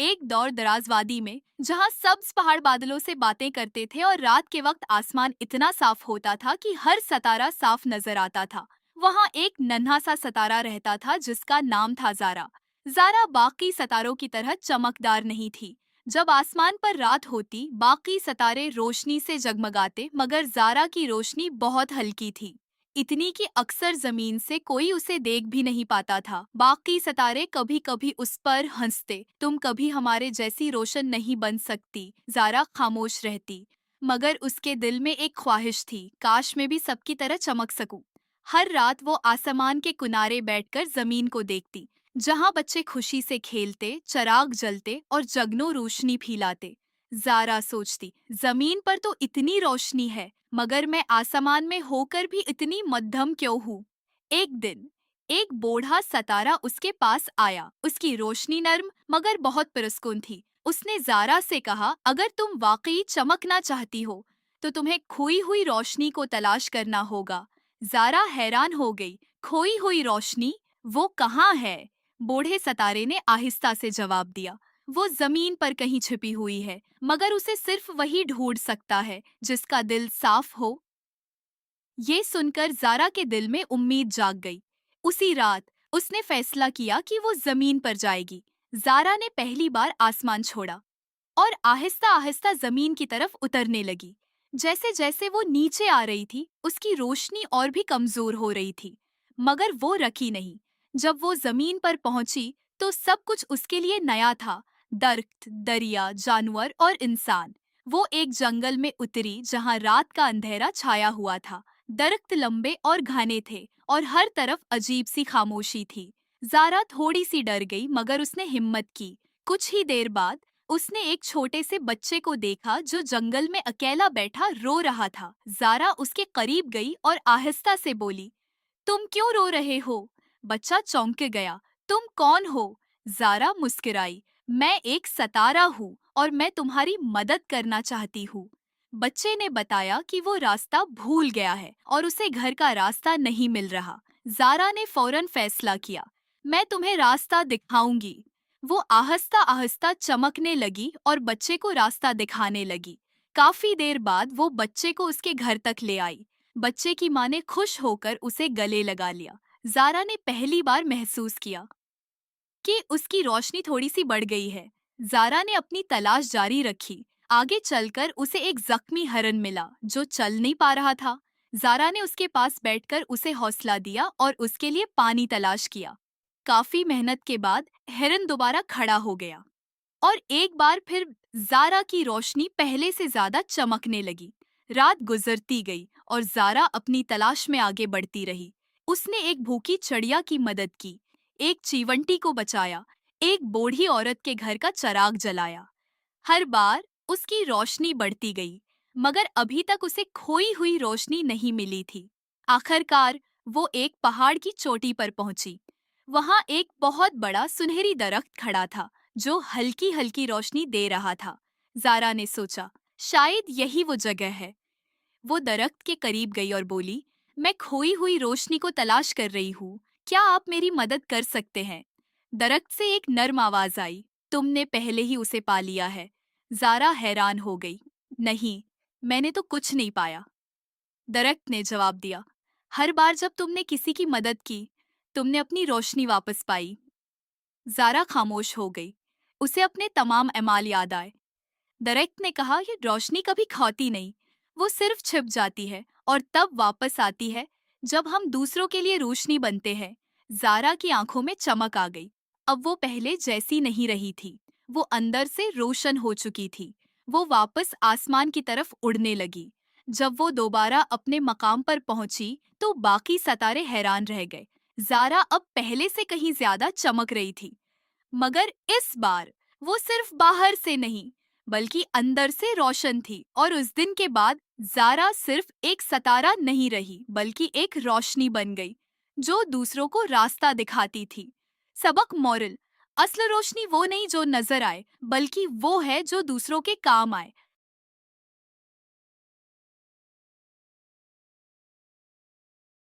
एक दौर दराज वादी में जहाँ सब्ज पहाड़ बादलों से बातें करते थे और रात के वक्त आसमान इतना साफ होता था कि हर सितारा साफ नजर आता था। वहाँ एक नन्हा सा सितारा रहता था जिसका नाम था ज़ारा। ज़ारा बाकी सितारों की तरह चमकदार नहीं थी। जब आसमान पर रात होती बाकी सितारे रोशनी से जगमगाते, मगर ज़ारा की रोशनी बहुत हल्की थी, इतनी कि अक्सर जमीन से कोई उसे देख भी नहीं पाता था। बाकी सितारे कभी कभी उस पर हंसते, तुम कभी हमारे जैसी रोशन नहीं बन सकती। ज़ारा खामोश रहती, मगर उसके दिल में एक ख्वाहिश थी, काश मैं भी सबकी तरह चमक सकूं। हर रात वो आसमान के किनारे बैठकर जमीन को देखती, जहाँ बच्चे खुशी से खेलते, चराग जलते और जगनों रोशनी फैलाते। ज़ारा सोचती, जमीन पर तो इतनी रोशनी है, मगर मैं आसमान में होकर भी इतनी मध्यम क्यों हूँ। एक दिन एक बूढ़ा सितारा उसके पास आया। उसकी रोशनी नर्म मगर बहुत पुरस्कुन थी। उसने ज़ारा से कहा, अगर तुम वाकई चमकना चाहती हो तो तुम्हें खोई हुई रोशनी को तलाश करना होगा। ज़ारा हैरान हो गई, खोई हुई रोशनी, वो कहाँ है? बूढ़े सितारे ने आहिस्ता से जवाब दिया, वो जमीन पर कहीं छिपी हुई है, मगर उसे सिर्फ वही ढूंढ सकता है जिसका दिल साफ हो। ये सुनकर ज़ारा के दिल में उम्मीद जाग गई। उसी रात उसने फैसला किया कि वो जमीन पर जाएगी। ज़ारा ने पहली बार आसमान छोड़ा और आहिस्ता आहिस्ता जमीन की तरफ उतरने लगी। जैसे जैसे वो नीचे आ रही थी, उसकी रोशनी और भी कमजोर हो रही थी, मगर वो रखी नहीं। जब वो जमीन पर पहुंची तो सब कुछ उसके लिए नया था। दरख्त, दरिया, जानवर और इंसान। वो एक जंगल में उतरी जहां रात का अंधेरा छाया हुआ था। दरख्त लंबे और घने थे और हर तरफ अजीब सी खामोशी थी। ज़ारा थोड़ी सी डर गई, मगर उसने हिम्मत की। कुछ ही देर बाद उसने एक छोटे से बच्चे को देखा जो जंगल में अकेला बैठा रो रहा था। ज़ारा उसके करीब गई और आहिस्ता से बोली, तुम क्यों रो रहे हो? बच्चा चौंक गया। तुम कौन हो? ज़ारा मुस्कुराई, मैं एक सितारा हूँ और मैं तुम्हारी मदद करना चाहती हूँ। बच्चे ने बताया कि वो रास्ता भूल गया है और उसे घर का रास्ता नहीं मिल रहा। ज़ारा ने फौरन फैसला किया, मैं तुम्हें रास्ता दिखाऊंगी। वो आहिस्ता आहिस्ता चमकने लगी और बच्चे को रास्ता दिखाने लगी। काफी देर बाद वो बच्चे को उसके घर तक ले आई। बच्चे की माँ ने खुश होकर उसे गले लगा लिया। ज़ारा ने पहली बार महसूस किया कि उसकी रोशनी थोड़ी सी बढ़ गई है। ज़ारा ने अपनी तलाश जारी रखी। आगे चलकर उसे एक जख्मी हरन मिला जो चल नहीं पा रहा था। ज़ारा ने उसके पास बैठकर उसे हौसला दिया और उसके लिए पानी तलाश किया। काफी मेहनत के बाद हिरन दोबारा खड़ा हो गया और एक बार फिर ज़ारा की रोशनी पहले से ज्यादा चमकने लगी। रात गुजरती गई और ज़ारा अपनी तलाश में आगे बढ़ती रही। उसने एक भूखी चिड़िया की मदद की, एक चीवंटी को बचाया, एक बूढ़ी औरत के घर का चराग जलाया। हर बार उसकी रोशनी बढ़ती गई, मगर अभी तक उसे खोई हुई रोशनी नहीं मिली थी। आखिरकार वो एक पहाड़ की चोटी पर पहुंची। वहां एक बहुत बड़ा सुनहरी दरख्त खड़ा था जो हल्की हल्की रोशनी दे रहा था। ज़ारा ने सोचा, शायद यही वो जगह है। वो दरख्त के करीब गई और बोली, मैं खोई हुई रोशनी को तलाश कर रही हूँ, क्या आप मेरी मदद कर सकते हैं? दरख्त से एक नर्म आवाज आई, तुमने पहले ही उसे पा लिया है। ज़ारा हैरान हो गई, नहीं, मैंने तो कुछ नहीं पाया। दरख्त ने जवाब दिया, हर बार जब तुमने किसी की मदद की, तुमने अपनी रोशनी वापस पाई। ज़ारा खामोश हो गई। उसे अपने तमाम अमाल याद आए। दरख्त ने कहा, ये रोशनी कभी खोती नहीं, वो सिर्फ छिप जाती है और तब वापस आती है जब हम दूसरों के लिए रोशनी बनते हैं। ज़ारा की आंखों में चमक आ गई। अब वो पहले जैसी नहीं रही थी, वो अंदर से रोशन हो चुकी थी। वो वापस आसमान की तरफ उड़ने लगी। जब वो दोबारा अपने मकाम पर पहुंची तो बाकी सितारे हैरान रह गए। ज़ारा अब पहले से कहीं ज्यादा चमक रही थी, मगर इस बार वो सिर्फ बाहर से नहीं बल्कि अंदर से रोशन थी। और उस दिन के बाद ज़ारा सिर्फ एक सितारा नहीं रही बल्कि एक रोशनी बन गई जो दूसरों को रास्ता दिखाती थी। सबक मोरल, असल रोशनी वो नहीं जो नजर आए, बल्कि वो है जो दूसरों के काम आए।